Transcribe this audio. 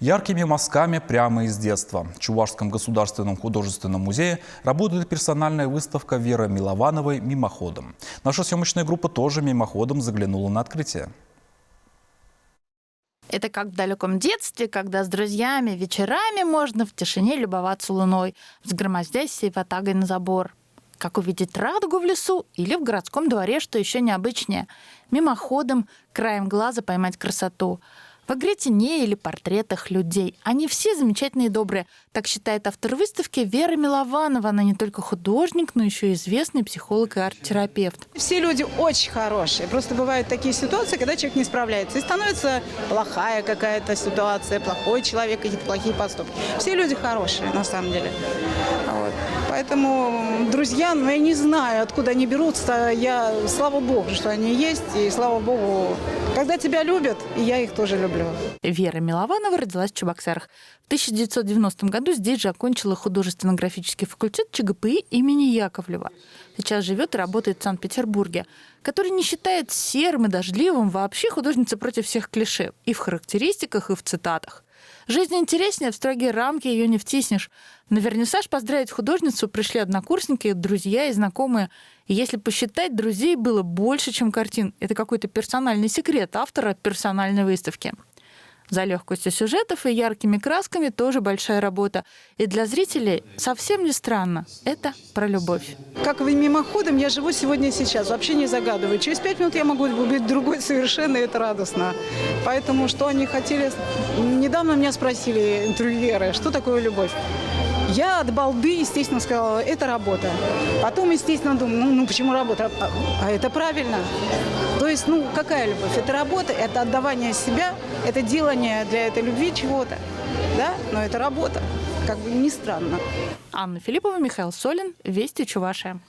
Яркими мазками прямо из детства. В Чувашском государственном художественном музее работает персональная выставка Веры Миловановой «Мимоходом». Наша съемочная группа тоже мимоходом заглянула на открытие. Это как в далеком детстве, когда с друзьями вечерами можно в тишине любоваться луной, взгромоздясь всей ватагой на забор. Как увидеть радугу в лесу или в городском дворе, что еще необычнее. Мимоходом, краем глаза поймать красоту. В игре теней или портретах людей. Они все замечательные и добрые. Так считает автор выставки Вера Милованова. Она не только художник, но еще и известный психолог и арт-терапевт. Все люди очень хорошие. Просто бывают такие ситуации, когда человек не справляется. И становится плохая какая-то ситуация, плохой человек, какие-то плохие поступки. Все люди хорошие, на самом деле. Вот. Поэтому, друзья, я не знаю, откуда они берутся. Слава Богу, что они есть. И слава Богу, когда тебя любят, и я их тоже люблю. Вера Милованова родилась в Чебоксарах. В 1990 году здесь же окончила художественно-графический факультет ЧГПИ имени Яковлева. Сейчас живет и работает в Санкт-Петербурге, который не считает серым и дождливым. Вообще художница против всех клише. И в характеристиках, и в цитатах. Жизнь интереснее, в строгие рамки ее не втиснешь. На вернисаж поздравить художницу пришли однокурсники, друзья и знакомые. И если посчитать, друзей было больше, чем картин. Это какой-то персональный секрет автора персональной выставки. За легкостью сюжетов и яркими красками тоже большая работа. И для зрителей совсем не странно. Это про любовь. Как вы мимоходом, я живу сегодня и сейчас. Вообще не загадываю. Через 5 минут я могу быть другой совершенно, и это радостно. Поэтому что они хотели... Недавно меня спросили интервьюеры, что такое любовь. Я от балды, естественно, сказала, это работа. Потом, естественно, думаю, почему работа? А это правильно. То есть, какая любовь? Это работа, это отдавание себя, это делание для этой любви чего-то. Да? Но это работа. Как бы не странно. Анна Филиппова, Михаил Солин. Вести Чувашия.